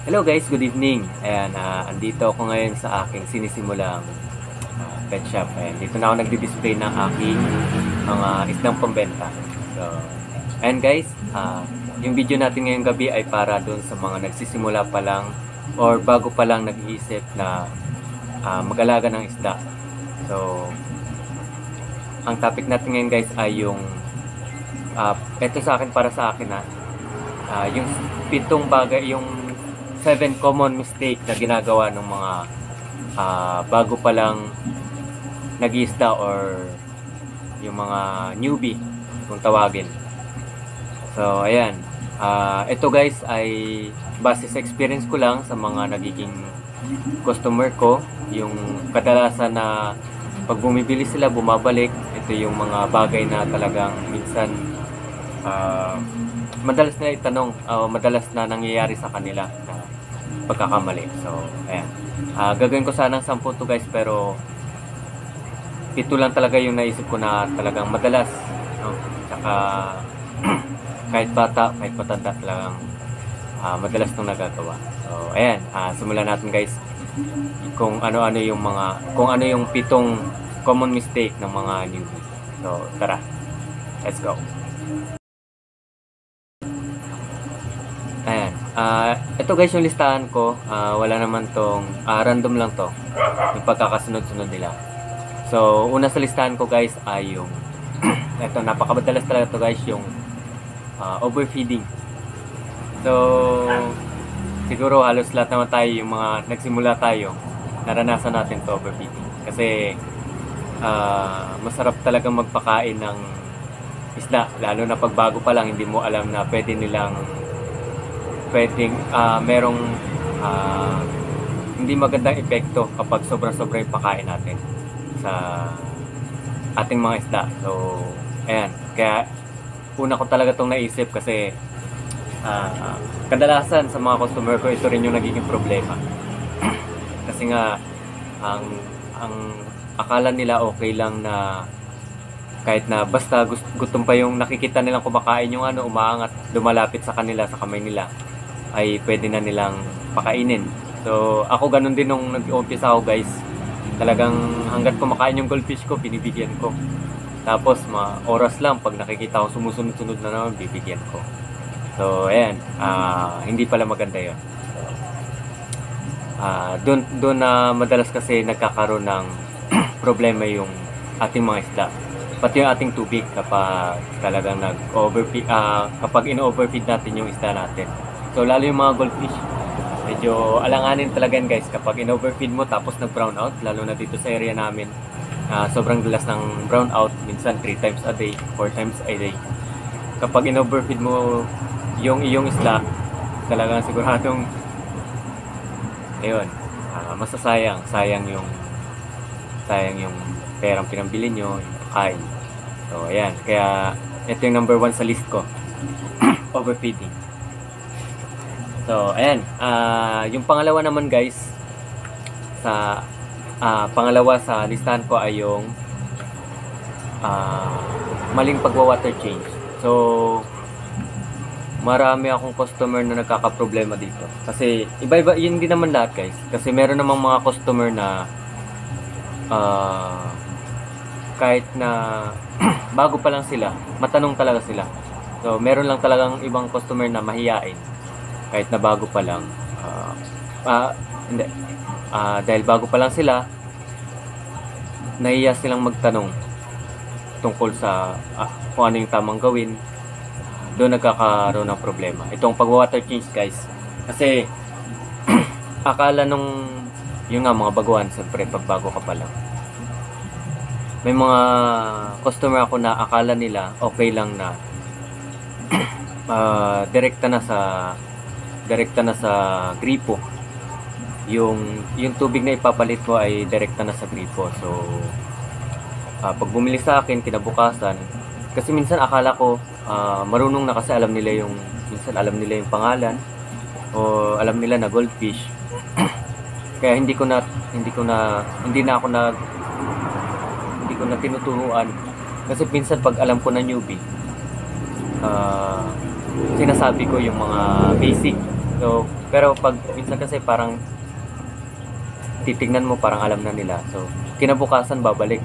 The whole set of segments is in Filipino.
Hello guys, good evening. Ayan, andito ako ngayon sa aking sinisimulang pet shop. Ayan, dito na ako nagdi-display ng aking mga isdang pambenta. So, ayan guys, yung video natin ngayong gabi ay para dun sa mga nagsisimula pa lang or bago pa lang nag-iisip na mag-alaga ng isda. So, ang topic natin ngayon guys ay yung ito sa akin, para sa akin yung 7 bagay, yung 7 common mistake na ginagawa ng mga bago pa lang nag-iisda or yung mga newbie kung tawagin. So ayan, ito guys ay base sa experience ko lang sa mga nagiging customer ko. Yung kadalasan na pag bumibili sila, bumabalik, ito yung mga bagay na talagang minsan madalas na itanong, madalas na nangyayari sa kanila na pagkakamali. So, ayan. Gagawin ko sanang 10 to guys, pero ito lang talaga yung naisip ko na talagang madalas, no? Tsaka kahit bata, kahit matanda, talagang madalas nung nagagawa. So, ayan. Simulan natin guys kung ano-ano yung kung ano yung 7 common mistake ng mga newbie. So, tara. Let's go. Ayan. Ito guys yung listahan ko. Wala naman tong random lang to. Yung pagkakasunod-sunod nila. So, una sa listahan ko guys ay yung ito, napakabadalas talaga to guys, yung overfeeding. So, siguro halos lahat naman tayo, yung mga nagsimula tayo, naranasan natin to overfeeding. Kasi masarap talagang magpakain ng isda, lalo na pag bago pa lang, hindi mo alam na merong hindi magandang epekto kapag sobra-sobra yung pakain natin sa ating mga isda. So, ayan. Kaya, una ko talaga itong naisip kasi kadalasan sa mga customer ko, ito rin yung nagiging problema. Kasi nga, ang akala nila okay lang na kahit na basta gutom pa yung nakikita nilang kumakain, yung umaangat, lumalapit sa kanila, sa kamay nila, ay pwede na nilang pakainin. So, ako ganun din nung nag-umpisa ako guys. Talagang hanggat kumakain yung goldfish ko, binibigyan ko. Tapos, oras lang, pag nakikita ko sumusunod-sunod na naman, bibigyan ko. So, ayan. Hindi pala maganda yun. Doon na madalas kasi nagkakaroon ng problema yung ating mga isda. Pati yung ating tubig kapag talagang kapag in-overfeed natin yung isda natin. So, lalo yung mga goldfish, medyo alanganin talaga yan guys. Kapag in-overfeed mo tapos nag-brown out, lalo na dito sa area namin, sobrang dalas ng brown out, minsan 3 times a day, 4 times a day. Kapag in-overfeed mo yung iyong isda, talagang siguradong ayun, masasayang, sayang yung perang pinambili nyo, yung kain. So, ayan. Kaya, ito yung number 1 sa list ko. Overfeeding. So, ayan. Yung pangalawa naman guys, pangalawa sa listahan ko ay yung maling pagwa-water change. So, marami akong customer na nagkakaproblema dito. Kasi, iba-iba, yun din naman lahat guys. Kasi meron namang mga customer na kahit na bago pa lang sila, matanong talaga sila. So, meron lang talagang ibang customer na mahiyain kahit na bago pa lang. Hindi. Dahil bago pa lang sila, nahiya silang magtanong tungkol sa kung ano yung tamang gawin. Doon nagkakaroon ng problema. Itong pag-water change guys. Kasi akala yung mga baguhan, siyempre pag bago ka pa lang, may mga customer ako na akala nila okay lang na direkta na sa gripo. Yung tubig na ipapalit mo ay direkta na sa gripo. So, pag bumili sa akin, kinabukasan, kasi minsan akala ko marunong na kasi minsan alam nila yung pangalan o alam nila na goldfish. Kaya hindi ko na tinuturuan. Kasi minsan pag alam ko na newbie, sinasabi ko yung mga basic. So, Pero pag minsan kasi parang titignan mo parang alam na nila. So, kinabukasan babalik.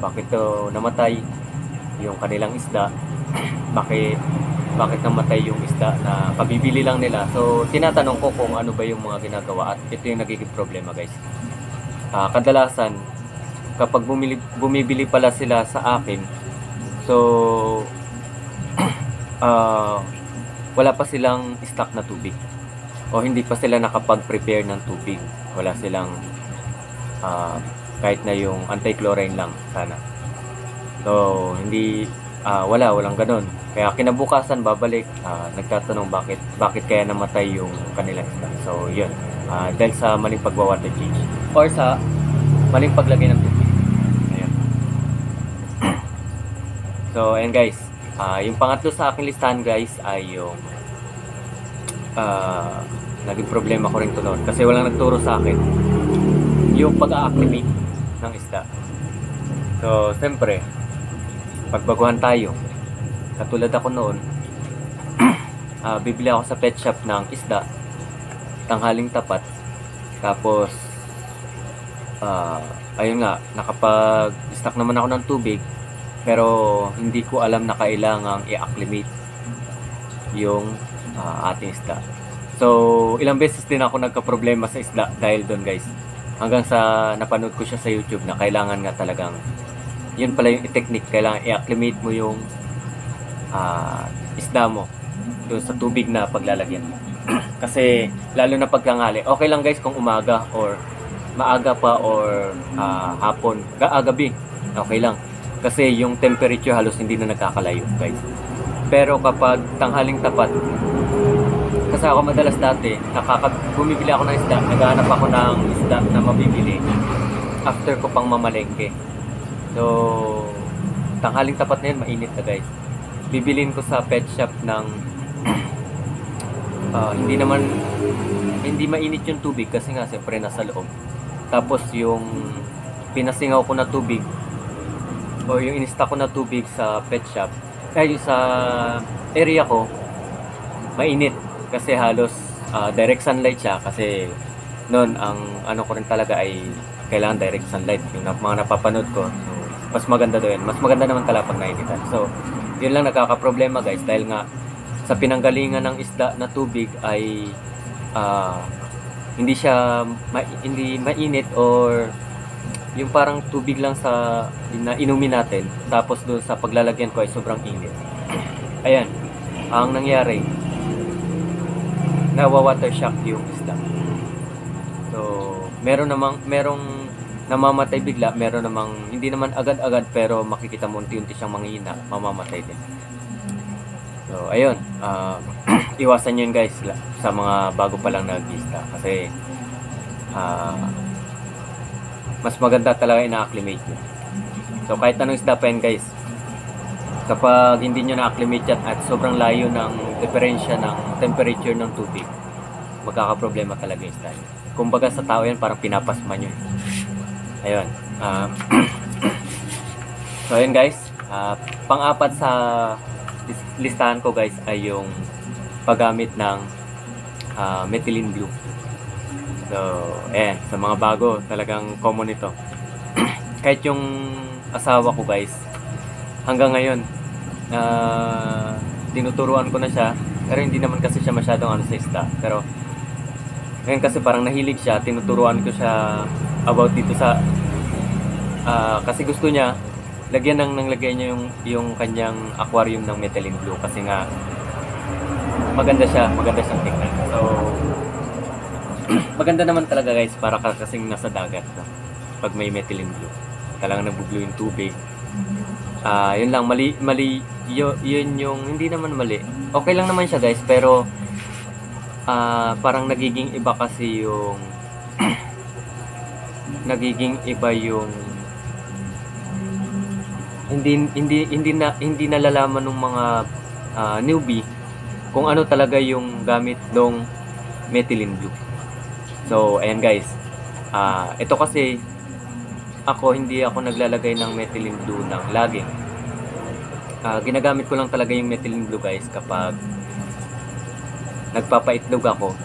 Bakit to namatay yung kanilang isda? bakit namatay yung isda na kabibili lang nila? So, tinatanong ko kung ano ba yung mga ginagawa at ito yung nagiging problema, guys. Kadalasan, kapag bumibili pala sila sa akin, so, wala pa silang stock na tubig. O hindi pa sila nakapag-prepare ng tubig. Wala silang kahit na yung anti-chlorine lang sana. So, walang ganun. Kaya kinabukasan babalik, nagtatanong bakit kaya namatay yung kanilang isda. So, yun. Dahil sa maling pagwa-water change or sa maling paglagay ng tubig. Ayan. So, ayan guys. Yung pangatlo sa aking listahan guys ay yung naging problema ko rin to noon kasi walang nagturo sa akin yung pag-a-acclimate ng isda. So, siyempre, pagbaguhan tayo. Katulad ako noon, bibili ako sa pet shop ng isda, tanghaling tapat. Tapos, ayun nga, nakapag-stock naman ako ng tubig, pero hindi ko alam na kailangang i-acclimate yung ating isda. So, ilang beses din ako nagka-problema sa isda dahil doon guys. Hanggang sa napanood ko siya sa YouTube na kailangan nga talagang, yun pala yung technique, kailangan i-acclimate mo yung isda mo doon sa tubig na paglalagyan. Kasi lalo na pagkangali, okay lang guys kung umaga or maaga pa or hapon, gabi, okay lang. Kasi yung temperature halos hindi na nagkakalayo guys. Pero kapag tanghaling tapat, kasi ako madalas dati, bumibili ako ng isda, naghahanap ako ng isda na mabibili after ko pang mamalengke. So, tanghaling tapat na yun, mainit na guys. Bibilin ko sa pet shop ng hindi mainit yung tubig kasi nga siyempre nasa loob. Tapos yung pinasingaw ko na tubig o yung inista ko na tubig sa pet shop ay sa area ko mainit kasi halos direct sunlight siya kasi noon ang ano ko rin talaga ay kailangan direct sunlight yung mga napapanood ko. So, mas maganda doon. Mas maganda naman talaga pag nainitan. So, yun lang nagkakaproblema guys dahil nga sa pinanggalingan ng isda na tubig ay hindi mainit or yung parang tubig lang sa na inumin natin tapos doon sa paglalagyan ko ay sobrang init. Ayan, ang nangyari nawa-water shock yung isda. So, merong namamatay bigla, meron namang hindi naman agad-agad pero makikita mo unti-unti siyang manghihina, mamamatay din. So, ayun, iwasan nyo yun guys sa mga bago pa lang nag-isda kasi mas maganda talaga ina-acclimate nyo. So, kahit anong isda pa yan guys, kapag hindi nyo na-acclimate yan at sobrang layo ng diferensya ng temperature ng tubig, magkakaproblema talaga yung isda. Kumbaga sa tao yan, parang pinapasma nyo. Ayun. So, ayun guys. Pang-apat sa listahan ko guys ay yung paggamit ng methylene blue. So, ayan. Sa mga bago, talagang common ito. Kahit yung asawa ko guys, hanggang ngayon, tinuturuan ko na siya. Pero hindi naman kasi siya masyadong sa isda. Pero, ngayon kasi parang nahilig siya. Tinuturuan ko siya about dito sa kasi gusto niya lagay niya yung kanyang aquarium ng methylene blue kasi nga maganda siyang tingnan. So maganda naman talaga guys para kasing nasa dagat no? Pag may methylene blue talagang nagbo-blue yung tubig. Yun lang mali yun yung hindi naman mali, okay lang naman siya guys pero parang nagiging iba kasi yung hindi nalalaman ng mga newbie kung ano talaga yung gamit ng methylene blue. So ayan guys, ito kasi hindi ako naglalagay ng methylene blue ng lagi. Ginagamit ko lang talaga yung methylene blue guys kapag nagpapaitlog ako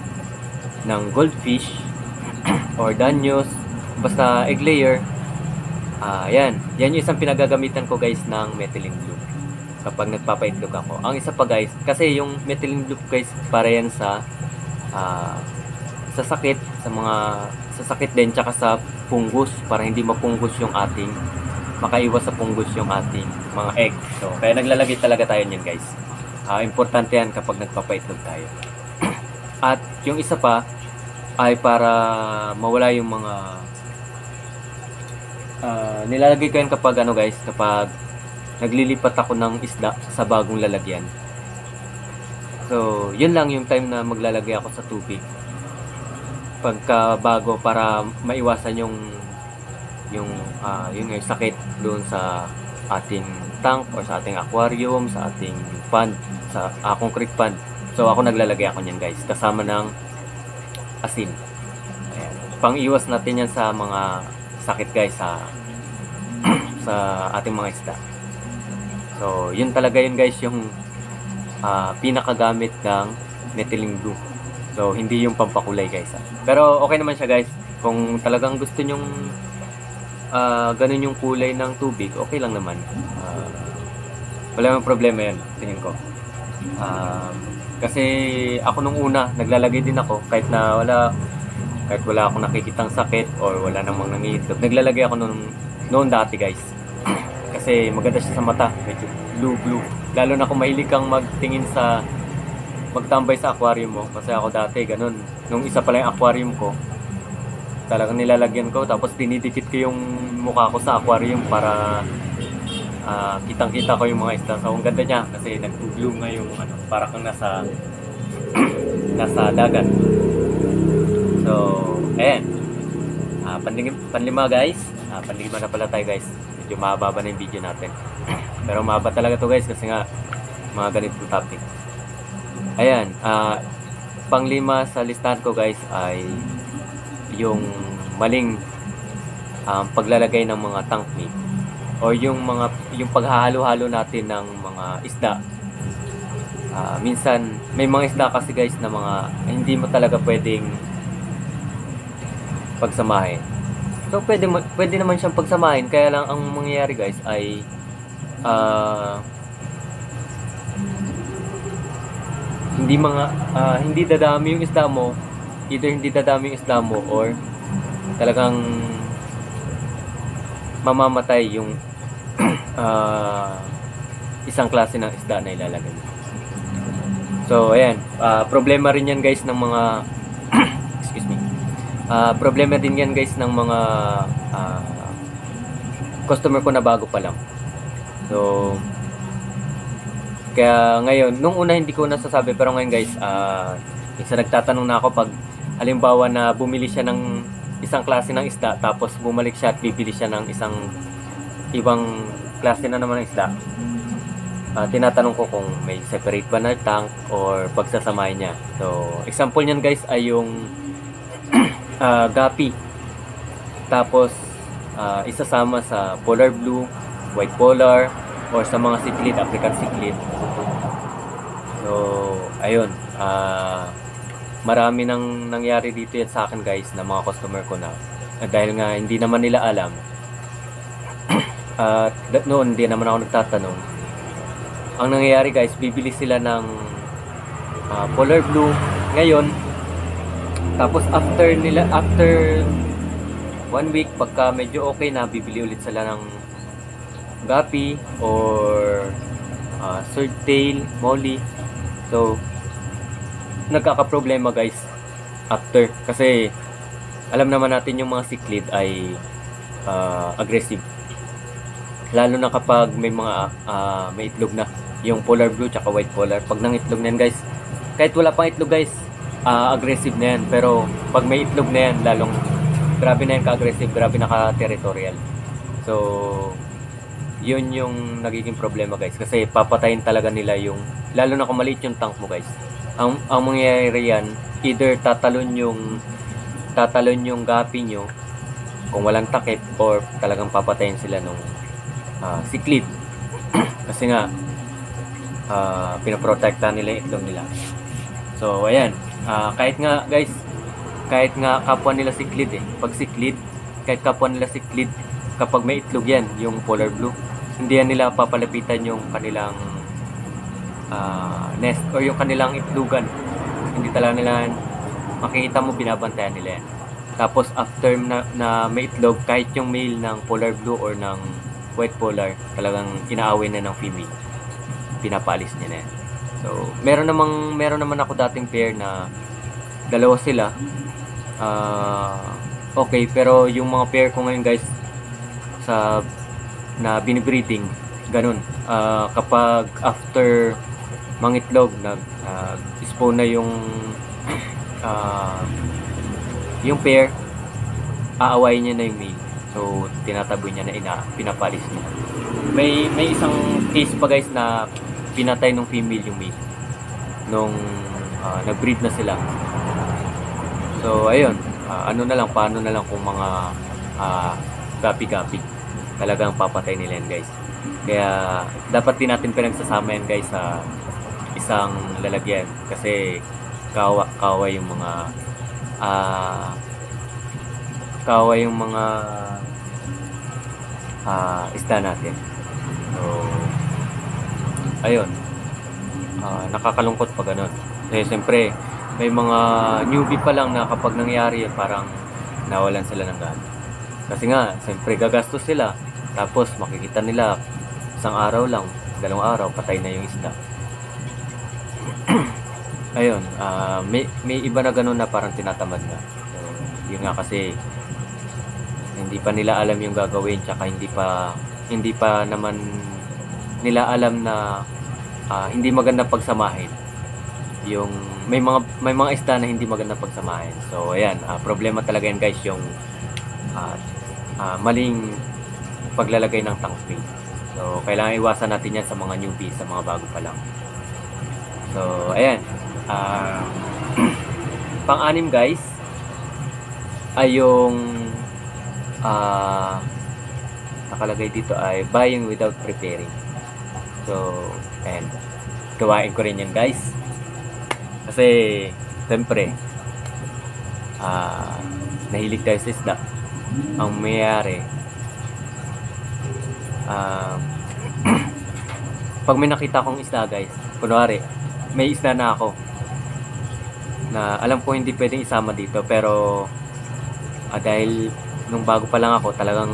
ng goldfish or danyos, basta egg layer. Yan yung isang pinagagamitan ko guys ng methylene blue kapag nagpapaitlog ako. Ang isa pa guys, kasi yung methylene blue guys para yan sa sakit, sa sakit din, tsaka sa fungus, para hindi mapungus yung ating, makaiwas sa fungus yung ating mga egg. So kaya naglalagay talaga tayo niyan guys. Importante yan kapag nagpapaitlog tayo. At yung isa pa ay para mawala yung mga nilalagay ko yan kapag guys, kapag naglilipat ako ng isda sa bagong lalagyan. So yun lang yung time na maglalagay ako sa tubig pagka bago, para maiwasan yung sakit doon sa ating tank or sa ating aquarium, sa ating pond, sa concrete pond. So ako naglalagay ako niyan guys, kasama ng asin. Ayan. Pang-iwas natin yan sa mga sakit guys sa ating mga isda. So yun talaga yun guys, yung pinakagamit ng methylene blue. So hindi yung pampakulay guys. Pero okay naman siya guys. Kung talagang gusto nyong ganun yung kulay ng tubig, okay lang naman. Wala namang problema yan, tingin ko. Kasi ako nung una, naglalagay din ako kahit wala akong nakikitang sakit or wala namang nangiitlog. Naglalagay ako noon dati guys. Kasi maganda siya sa mata, medyo blue. Lalo na kung mahilig kang magtambay sa aquarium mo. Kasi ako dati ganun. Nung isa pala yung aquarium ko, talagang nilalagyan ko, tapos dinidikit ko yung mukha ko sa aquarium para kitang-kita ko yung mga isda. So ang ganda niya kasi nag-blue nga yung para kang nasa dagat. So ayan, panlima guys. Panlima na pala tayo guys. Medyo mahaba na yung video natin. Pero mahaba talaga to guys kasi nga mga ganitong topic. Ayan, panglima sa listahan ko guys ay yung maling paglalagay ng mga tank meat o yung paghahalo-halo natin ng mga isda. Minsan may mga isda kasi guys na hindi mo talaga pwedeng pagsamahin. So pwede naman siyang pagsamahin, kaya lang ang mangyayari guys ay hindi dadami yung isda mo, either hindi dadami yung isda mo or talagang mamamatay yung isang klase ng isda na ilalagay. So ayan, problema rin yan guys ng mga excuse me. Problema din yan guys ng mga customer ko na bago pa lang. So kaya ngayon, nung una hindi ko nasasabi, pero ngayon guys, isa nagtatanong na ako pag halimbawa na bumili siya ng isang klase ng isda, tapos bumalik siya at bibili siya ng ibang klase na naman ng isda. Tinatanong ko kung may separate ba na tank or pagsasamahin niya. So example niyan guys ay yung gapi, tapos isasama sa polar blue, white polar, or sa mga cichlid, African cichlid. So ayun, marami nang nangyari dito yan sa akin guys, na mga customer ko na dahil nga hindi naman nila alam. Noon hindi naman ako nagtatanong. Ang nangyayari guys, bibili sila ng polar blue ngayon, tapos after 1 week, pagka medyo okay na, bibili ulit sila ng gapi or swordtail, molly. So nagkakaproblema guys after, kasi alam naman natin yung mga cichlid ay aggressive, lalo na kapag may itlog na, yung polar blue tsaka white polar. Pag nang itlog na yan guys, kahit wala pang itlog guys, aggressive na yan. Pero pag may itlog na yan, lalong grabe na yan ka-aggressive, grabe na ka-territorial. So yun yung nagiging problema guys, kasi papatayin talaga nila yung, lalo na kung maliit yung tank mo guys. Ang mangyayari yan, either tatalon yung gapi nyo kung walang takip, or talagang papatayin sila nung cichlid. Kasi nga pinaprotekta nila yung itlog nila. So ayan, kahit nga guys kahit nga kapwa nila siklid pag siklid, kahit kapwa nila siklid, kapag may itlog yan, yung polar blue, hindi yan nila papalapitan yung kanilang nest o yung kanilang itlogan. Hindi talaga nila makikita mo, binabantayan nila yan. Tapos after na may itlog, kahit yung male ng polar blue or ng white polar, talagang inaaway na ng female, pinapaalis niya na yan. So meron naman ako dating pair na dalawa sila, okay, pero yung mga pair ko ngayon guys na binibreeding, ganun, kapag after mangitlog, spawn na yung pair, aawayin niya na yung male. So tinataboy niya na, pinapalis niya. May isang case pa guys na pinatay ng female yung male nung nag-breed na sila. So ayun, paano na lang kung mga gapi-gapi, talagang papatay nila yan guys. Kaya dapat din natin pinagsasama yan guys sa isang lalagyan, kasi kawa yung mga isda natin. So ayun, nakakalungkot pa ganun. Eh siyempre may mga newbie pa lang na kapag nangyari yan, parang nawalan sila ng gana. Kasi nga siyempre gagastos sila, tapos makikita nila isang araw lang, dalawang araw, patay na yung isda. Ayun, may iba na ganun na parang tinatamad na. So yun nga, kasi hindi pa nila alam yung gagawin, tsaka hindi pa naman nila alam na hindi maganda pagsamahin. Yung may mga isda na hindi maganda pagsamahin. So ayan, problema talaga yan guys, yung maling paglalagay ng tank feed. So kailangan iwasan natin yan sa mga newbie, sa mga bago pa lang. So ayan, pang-anim guys ay yung nakalagay dito ay buying without preparing. So ayan, gawain ko rin yan guys, kasi siyempre nahilig tayo sa isda. Ang mayayari, pag may nakita akong isda guys, kunwari may isda na ako na alam ko hindi pwedeng isama dito, pero dahil nung bago pa lang ako, talagang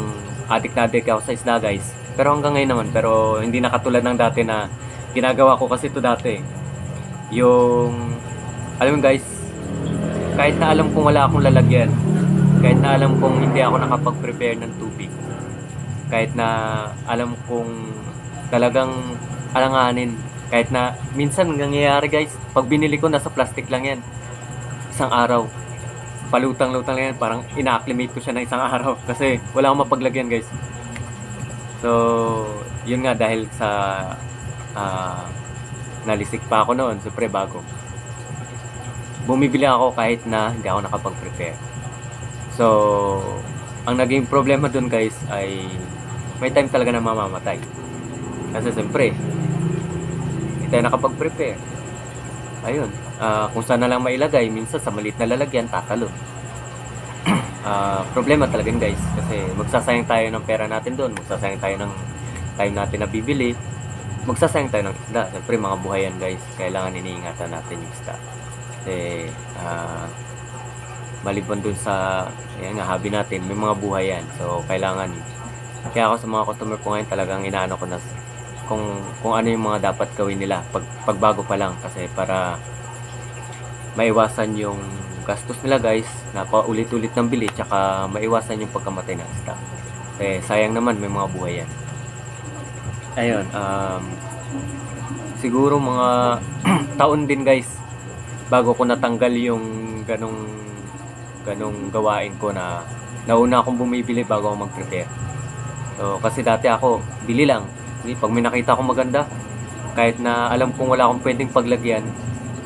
addict na addict ako sa isda guys. Pero hanggang ngayon naman, pero hindi na katulad ng dati na ginagawa ko. Kasi ito dati, yung alam mo guys, kahit na alam kong wala akong lalagyan, kahit na alam kong hindi ako nakapag-prepare ng tubig, kahit na alam kong talagang alanganin, kahit na minsan nangyayari guys, pag binili ko nasa plastic lang yan, isang araw, palutang-lutang lang yan, parang ina-acclimate ko siya ng isang araw kasi wala akong mapaglagyan guys. So yun nga, dahil sa nalisik pa ako noon, super bago, bumibili ako kahit na hindi ako nakapag-prepare. So ang naging problema dun guys ay may time talaga na mamamatay, kasi siyempre hindi tayo nakapag-prepare. Ayun, kung saan na lang mailagay, minsan sa maliit na lalagyan tatalo. Problema talaga yun guys, kasi magsasayang tayo ng pera natin doon, magsasayang tayo ng time natin na bibili, magsasayang tayo ng isda. Siyempre mga buhay yan guys, kailangan iniingatan natin yung isda. Kasi maliban dun sa hobby natin, may mga buhay yan. So kailangan, kaya ako sa mga customer ko ngayon, talagang inaano ko na kung ano yung mga dapat gawin nila pagbago pa lang, kasi para maiwasan yung gastos nila guys na paulit-ulit ng bili, tsaka maiwasan yung pagkamatay ng isda. Eh sayang naman, may mga buhay yan. Ayun, siguro mga taon din guys bago ko natanggal yung ganong gawain ko, na nauna akong bumibili bago ako mag-prepare. So kasi dati ako bili lang, pag may nakita akong maganda, kahit na alam kong wala akong pwedeng paglagyan,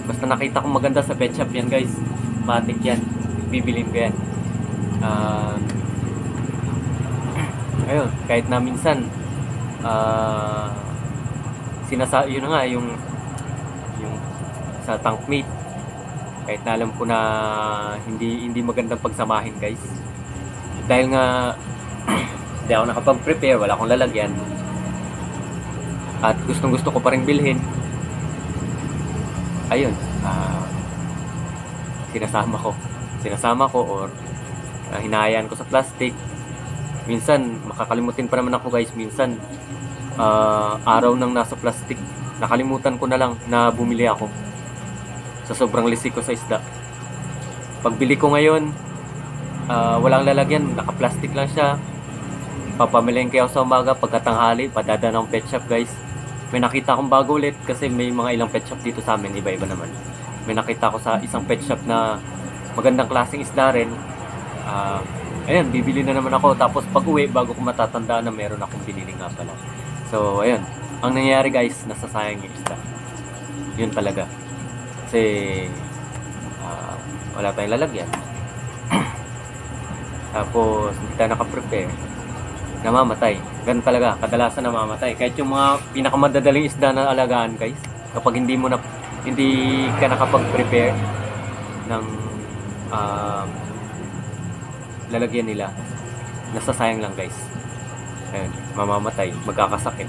basta nakita kong maganda sa pet shop, yan guys, matik yan, bibilin ko yan. Ayun, kahit na minsan yun na nga, yung sa tank meat, Kahit na alam ko na hindi magandang pagsamahin guys. Dahil nga hindi ako nakapag-prepare, wala akong lalagyan. At gustong-gusto ko pa rin bilhin. Ayun, sinasama ko or hinahayaan ko sa plastic. Minsan makakalimutin pa naman ako guys, minsan araw nang nasa plastic, nakalimutan ko na lang na bumili ako sa sobrang lisik ko sa isda. Pagbili ko ngayon, walang lalagyan, naka-plastic lang siya. Papamilengke ako sa umaga, pagkatanghali padadaan ng pet shop guys. May nakita akong bago ulit kasi may mga ilang pet shop dito sa amin, iba-iba naman. May nakita ko sa isang pet shop na magandang klaseng isda rin. Ayan, bibili na naman ako. Tapos pag uwi, bago ko matatandaan na meron akong binili nga pala. So, ayun. Ang nangyayari guys, nasasayang yung isda. Yun talaga. Kasi, wala tayong lalagyan. Tapos, hindi tayo nakaprepare. Namamatay. Ganun talaga. Kadalasan namamatay. Kahit yung mga pinakamadadaling isda na alagaan guys, kapag hindi ka nakapag-prepare ng lalagyan nila, nasasayang lang guys. Ayun, mamamatay, magkakasakit.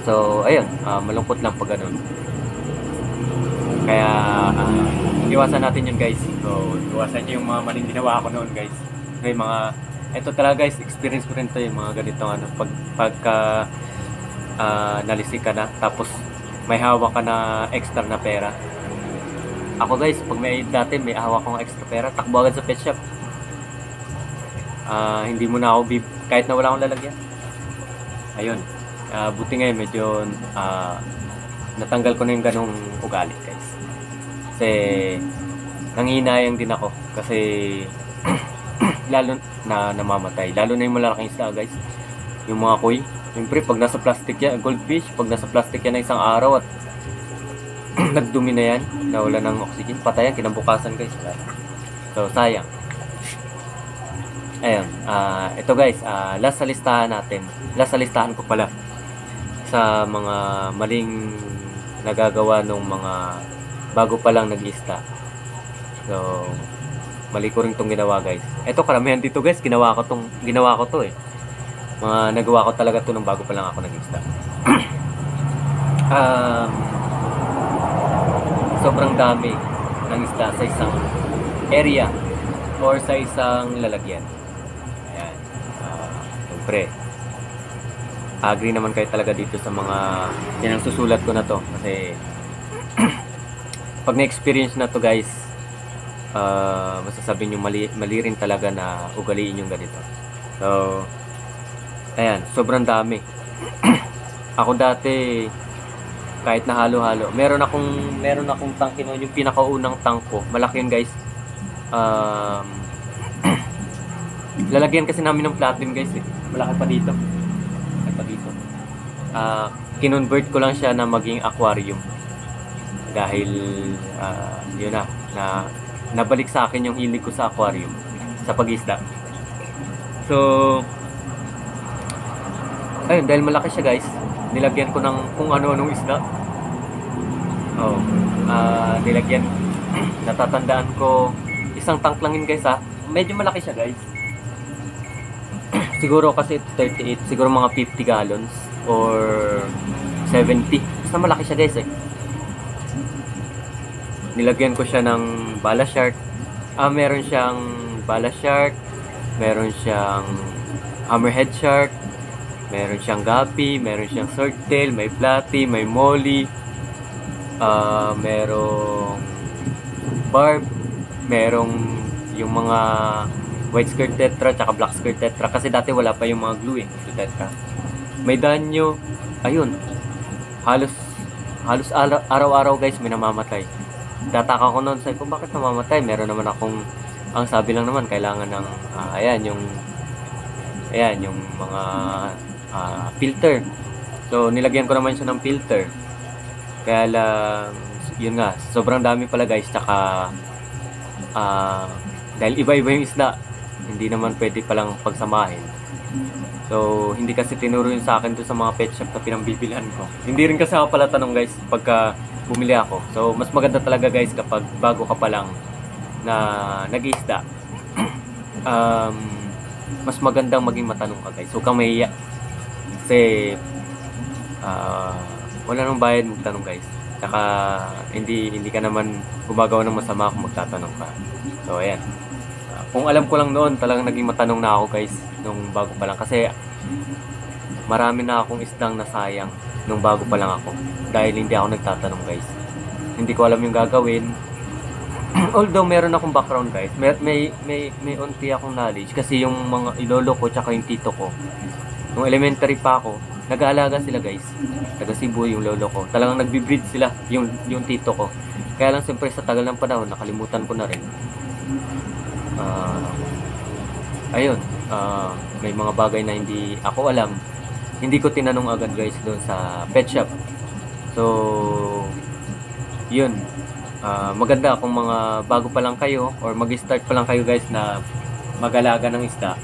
So, ayun, malungkot lang pag ganun. Kaya, iwasan natin yun guys. So, iwasan nyo yung mga maling ginawa ko noon guys. So, yung mga, ito talaga guys, experience ko rin to yung mga ganitong pagka nalisik ka na, tapos may hawak ka na extra na pera. Ako guys, pag dati may hawak akong extra pera, takbo agad sa pet shop. Hindi mo na ako kahit na wala akong lalagyan. Ayun, buti ngayon medyo natanggal ko na yung ganong ugali guys. Kasi nanghihinayang din ako kasi lalo na namamatay, lalo na yung malalaking isda guys, yung mga koi. Siyempre pag nasa plastic yan, goldfish, pag nasa plastic yan na isang araw at nagdumi na yan, nawala ng oxygen, patayan kinabukasan guys. So sayang. Ayun, ito guys, last sa listahan ko pala sa mga maling nagagawa ng mga bago pa lang nag-ista. So mali ko rin itong ginawa guys. Ito karamihan dito guys, ginawa ko to eh. Nagawa ko talaga to nung bago pa lang ako nag-ista. Sobrang dami ng isda sa isang area or sa isang lalagyan. Ayan. Siyempre, agree naman kayo talaga dito sa mga pinagsusulat ko na to kasi pag na-experience na to guys, masasabi nyo mali rin talaga na ugaliin yung ganito. So, ayan, sobrang dami. Ako dati, kahit na halo-halo, meron akong tank noon, yung pinakaunang tank ko, malaki yun guys. Lalagyan kasi namin ng platinum guys eh. Malaki pa dito. Kinonvert ko lang siya na maging aquarium. Dahil, yun na nabalik sa akin yung hilig ko sa aquarium, sa pag-isda. So, ayun, dahil malaki siya guys, nilagyan ko ng kung ano-anong isda. Nilagyan, natatandaan ko, isang tank lang yun guys ha. Medyo malaki siya guys. Siguro kasi 38, siguro mga 50 gallons or 70. Basta malaki siya guys eh. Nilagyan ko siya ng bala shark. Meron siyang bala shark, meron siyang hammerhead shark, meron siyang guppy, meron siyang swordtail, may platy, may molly, merong barb, merong yung mga white skirt tetra tsaka black skirt tetra kasi dati wala pa yung mga glue eh, tetra. May danyo, ayun. Halos araw-araw guys may namamatay. Tataka ko noon, sabi ko bakit namamatay? Meron naman akong, ang sabi lang naman kailangan ng yung mga filter. So nilagyan ko naman siya ng filter. Kaya lang yun nga, sobrang dami pala guys, tsaka dahil iba-iba yung isda, hindi naman pwede palang pagsamahin. So, hindi kasi tinuro yun sa akin doon sa mga pet shop na pinambibilhan ko. Hindi rin kasi ako pala tanong guys pagka bumili ako. So, mas maganda talaga guys kapag bago ka pa lang na nag-iisda. Mas magandang maging matanong ka guys. Huwag kang mahiya. Kasi, wala nang bayad magtanong guys. Saka, hindi ka naman gumagawa ng masama kung magtatanong ka. So, ayan. Kung alam ko lang noon, talagang naging matanong na ako guys nung bago pa lang. Kasi marami na akong isdang nasayang nung bago pa lang ako. Dahil hindi ako nagtatanong guys. Hindi ko alam yung gagawin. Although meron akong background guys. May unti akong knowledge. Kasi yung mga ilolo ko tsaka yung tito ko. Nung elementary pa ako, nag-aalaga sila guys. Taga Cebu yung lolo ko. Talagang nagbi-breed sila yung tito ko. Kaya lang siyempre sa tagal ng panahon, nakalimutan ko na rin. Ayun, may mga bagay na hindi ako alam, hindi ko tinanong agad guys doon sa pet shop. So yun, maganda kung mga bago pa lang kayo or mag-start pa lang kayo guys na mag-alaga ng isda.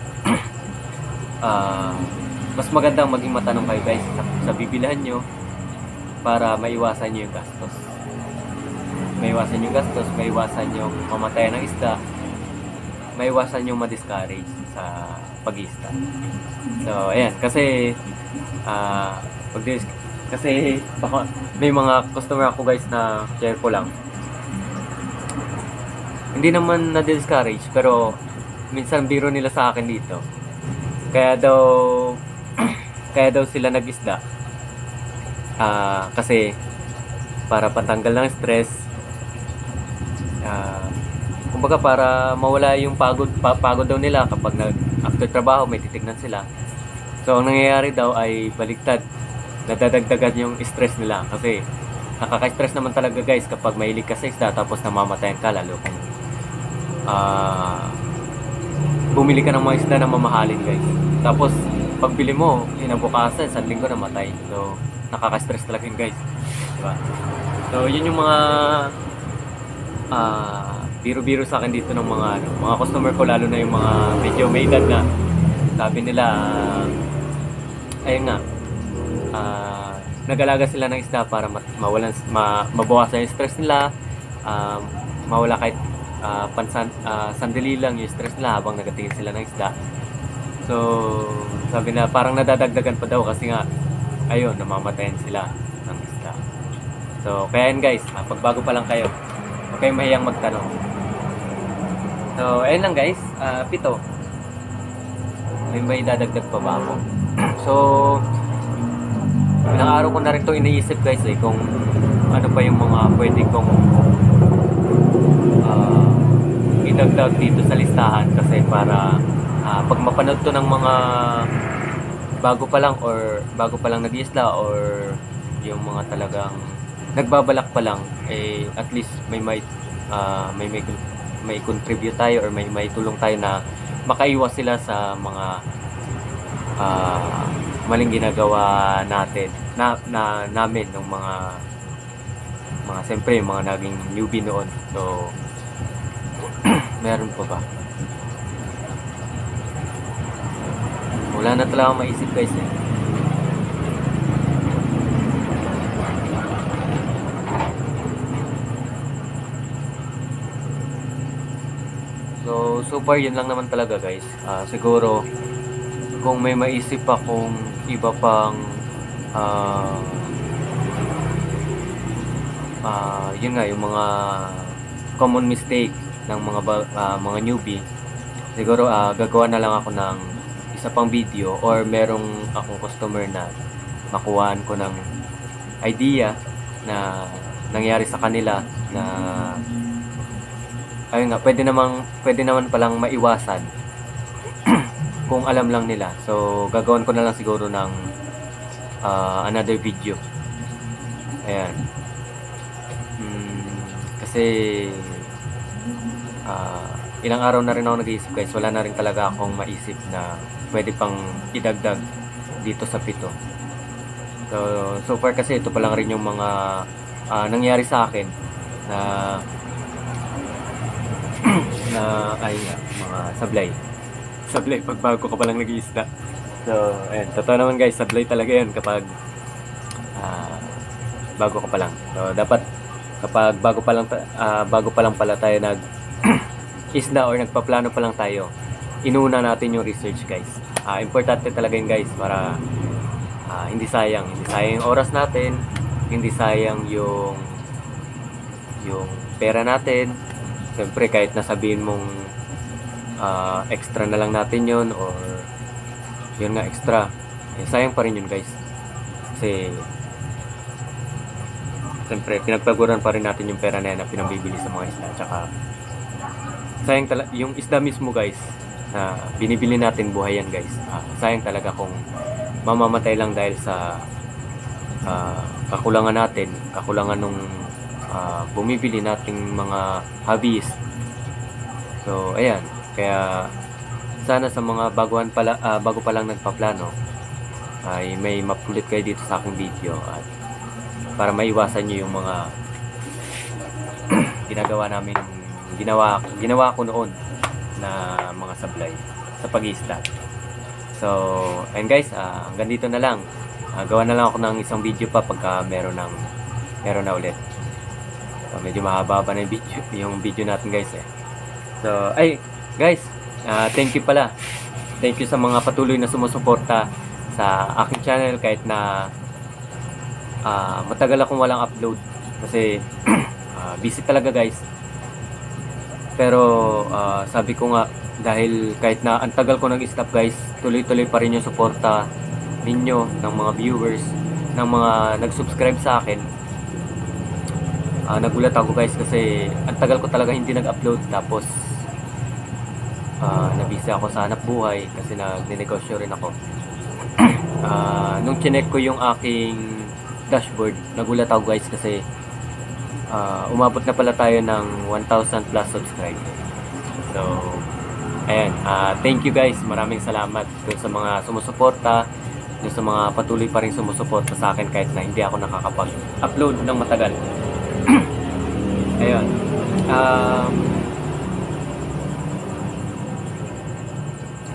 Mas maganda maging matanong kayo guys sa bibilhan nyo para maiwasan nyo yung gastos. Maiwasan yung mamatayan ng isda, maiwasan yung ma-discourage sa pag-isda. So, ayan. Kasi, kasi baka may mga customer ako guys na share ko lang. Hindi naman na-discourage, pero minsan biro nila sa akin dito. Kaya daw sila nag-isda. Kasi, para patanggal ng stress, kumbaga para mawala yung pagod daw nila kapag after trabaho may titignan sila. So ang nangyayari daw ay baliktad, nadadagdagan yung stress nila kasi nakaka-stress naman talaga guys kapag mahilig ka sa isda tapos namamatayan ka, lalo kung bumili ka ng mga isda na mamahalin guys, tapos pagbili mo inabukasan isang linggo namatay. So nakaka-stress talaga yun guys, diba? So yun yung mga biro-biro sa akin dito ng mga customer ko, lalo na yung mga medyo may edad na. Sabi nila, ayun nga, nag-alaga sila ng isda para mabawasan yung stress nila, mawala kahit sandali lang yung stress nila habang nagatingin sila ng isda. So, sabi na parang nadadagdagan pa daw kasi nga, ayun, namamatayan sila ng isda. So, kaya yun guys, pag bago pa lang kayo, huwag kayong mahiyang magtanong. So, ayun lang guys, 7. May dadagdag pa ba ako? So, ilang araw ko na rin itong iniisip guys kung ano pa yung mga pwede kong idagdag dito sa listahan, kasi para pag mapanood to ng mga bago pa lang nag-iisla or yung mga talagang nagbabalak pa lang, at least may contribute tayo or may tulong tayo na makaiwas sila sa mga maling ginagawa natin namin ng mga siyempre yung mga naging newbie noon. So meron pa ba? Wala na talaga maisip guys So far yun lang naman talaga guys. Siguro kung may maisip akong iba pang yun nga, yung mga common mistake ng mga newbie, siguro gagawa na lang ako ng isa pang video, or merong akong customer na makuhaan ko ng idea na nangyari sa kanila na ayun nga, pwede naman palang maiwasan kung alam lang nila. So gagawin ko na lang siguro ng another video. Ayan. Kasi ilang araw na rin ako nag-iisip guys, wala na rin talaga akong maisip na pwede pang idagdag dito sa 7. So far kasi ito pa lang rin yung mga nangyari sa akin na mga sablay pag bago ka pa lang nag-iisda. So, ayun, totoo naman guys, sablay talaga yan kapag bago ka pa lang. So, dapat kapag bago pa lang pala tayo nag isda or nagpaplano pa lang tayo, inuna natin yung research guys. Importante talaga yun guys para hindi sayang yung oras natin, hindi sayang yung pera natin. Siyempre kahit nasabihin mong extra na lang natin yun or yun nga extra, sayang pa rin yun guys. Kasi siyempre pinagpaguran pa rin natin yung pera na yan na pinambibili sa mga isda. Tsaka sayang talaga yung isda mismo guys na binibili natin, buhay yan guys. Sayang talaga kung mamamatay lang dahil sa kakulangan nung bumibili nating mga hobbies. So ayan, kaya sana sa mga bago pa lang nagpaplano ay may mapulit kayo dito sa aking video at para maiwasan nyo yung mga ginawa ko noon na mga sablay sa pag-i-isda. So and guys, hanggang dito na lang. Gawa na lang ako ng isang video pa pagka meron na ulit. So, medyo mahaba pa na yung video natin guys eh. So ay guys, thank you pala. Thank you sa mga patuloy na sumusuporta sa aking channel kahit na matagal akong walang upload kasi busy talaga guys. Pero sabi ko nga, dahil kahit na ang tagal ko nag-stop guys, tuloy-tuloy pa rin yung suporta ninyo, ng mga viewers, ng mga nag-subscribe sa akin. Nagulat ako guys kasi ang tagal ko talaga hindi nag-upload. Tapos nabisi ako sa hanap buhay kasi nag-negosyo rin ako. Nung chinek ko yung aking dashboard, nagulat ako guys kasi umabot na pala tayo ng 1,000 plus subscribers. So ayan, thank you guys, maraming salamat dun sa mga sumusuporta, dun sa mga patuloy pa rin sumusuporta sa akin kahit na hindi ako nakakapag-upload ng matagal. Ayun,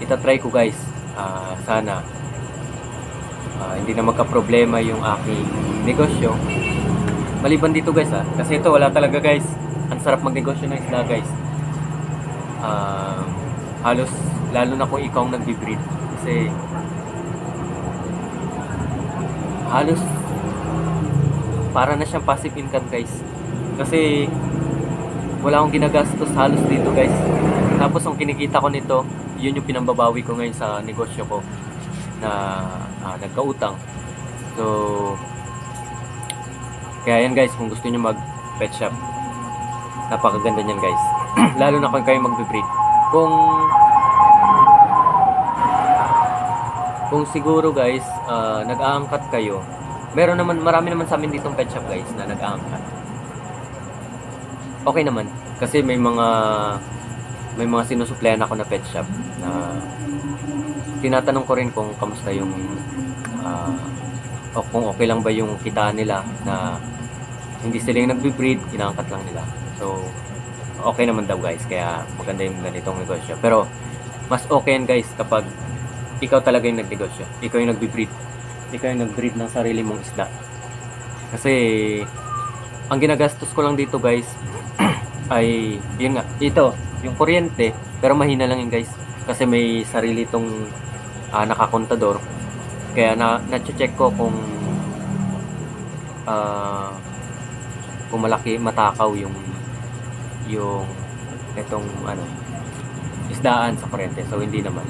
itatry ko guys, sana hindi na magka-problema yung aking negosyo. Maliban dito guys kasi ito wala talaga guys. Ang sarap magnegosyo ng isda guys. Halos lalo na kung ikaw ang nagbi-breed kasi halos para na siyang passive income guys. Kasi wala akong ginagastos halos dito guys. Tapos ang kinikita ko nito, yun yung pinambabawi ko ngayon sa negosyo ko na nagkautang. So kaya yan guys, kung gusto nyo mag pet shop, napakaganda nyan guys. Lalo na kung kayo magbe-breed. Kung siguro guys, nag-aangkat kayo, marami naman sa amin ditong pet shop guys na nag-aangkat. Okay naman kasi may mga sinusuplayan ako na pet shop na tinatanong ko rin kung kamusta yung o kung okay lang ba yung kitaan nila na hindi sila yung nagbe-breed, inaangkat lang nila. So okay naman daw guys, kaya maganda yung ganitong negosyo. Pero mas okay yan guys kapag ikaw talaga yung nagnegosyo, ikaw yung nagbe-breed, ikaw yung nag-breed ng sarili mong isda. Kasi ang ginagastos ko lang dito guys ay yun nga, ito yung kuryente, pero mahina lang yun guys kasi may sarili itong nakakontador. Kaya na-check ko kung malaki, matakaw yung itong isdaan sa kuryente. So hindi naman.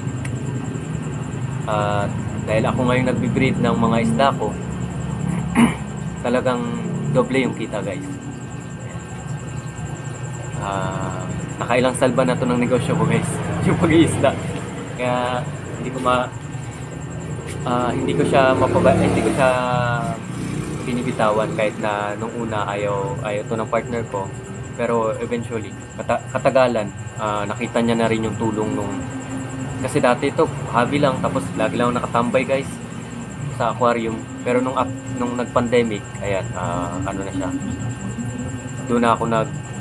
Dahil ako ngayon nagbe-breed ng mga isda ko, talagang doble yung kita guys. Nakailang salba na to ng negosyo ko guys, yung pag-iisda. Kaya hindi ko siya binibitawan kahit na nung una ayaw to ng partner ko. Pero eventually, katagalan, nakita niya na rin yung tulong kasi dati ito, hobby lang, tapos lagi lang nakatambay guys sa aquarium. Pero nung nag-pandemic, ayan, na siya. Doon na ako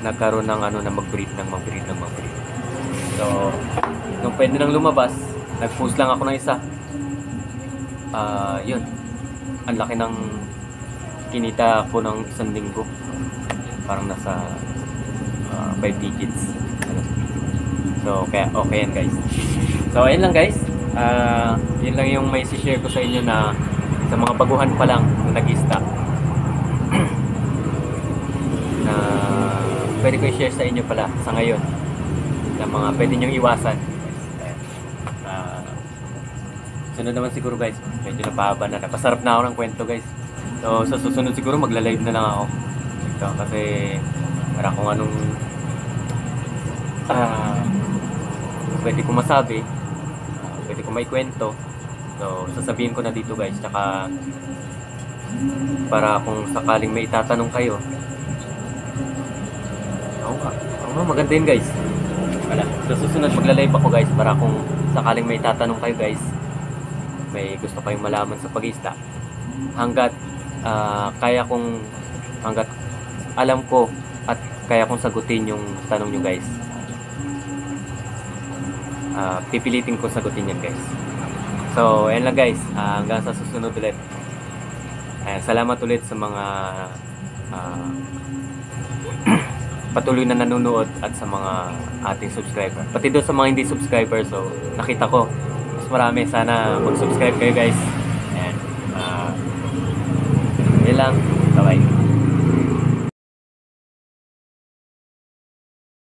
nagkaroon ng na mag-breed. So, nung pwede nang lumabas, nag-post lang ako ng isa. Yun, ang laki ng kinita ko ng isang linggo. Parang nasa 5 digits. So, kaya okay yan guys. So, ayun lang guys. Yun lang yung may share ko sa inyo na sa mga baguhan pa lang na nag-stock na pwede ko i-share sa inyo pala sa ngayon na mga pwede nyong iwasan. Sunod naman siguro guys, medyo napahaba na. Napasarap na ako ng kwento guys. So sa susunod siguro magla-live na lang ako. Ito, kasi para kung anong pwede ko masabi, pwede ko may kwento. So sasabihin ko na dito guys. Tsaka para kung sakaling may itatanong kayo. Oo, maganda yun guys. Wala. Sa susunod magla-live ako guys para kung sakaling may itatanong kayo guys, may gusto kayong malaman sa pag-isda, hanggat hanggat alam ko at kaya kong sagutin yung tanong nyo guys, pipilitin ko sagutin yan guys. So ayan lang guys, hanggang sa susunod ulit. Ayan, salamat ulit sa mga patuloy na nanonood at sa mga ating subscriber, pati doon sa mga hindi subscriber. So nakita ko marami, sana mag-subscribe kayo guys. And yun lang.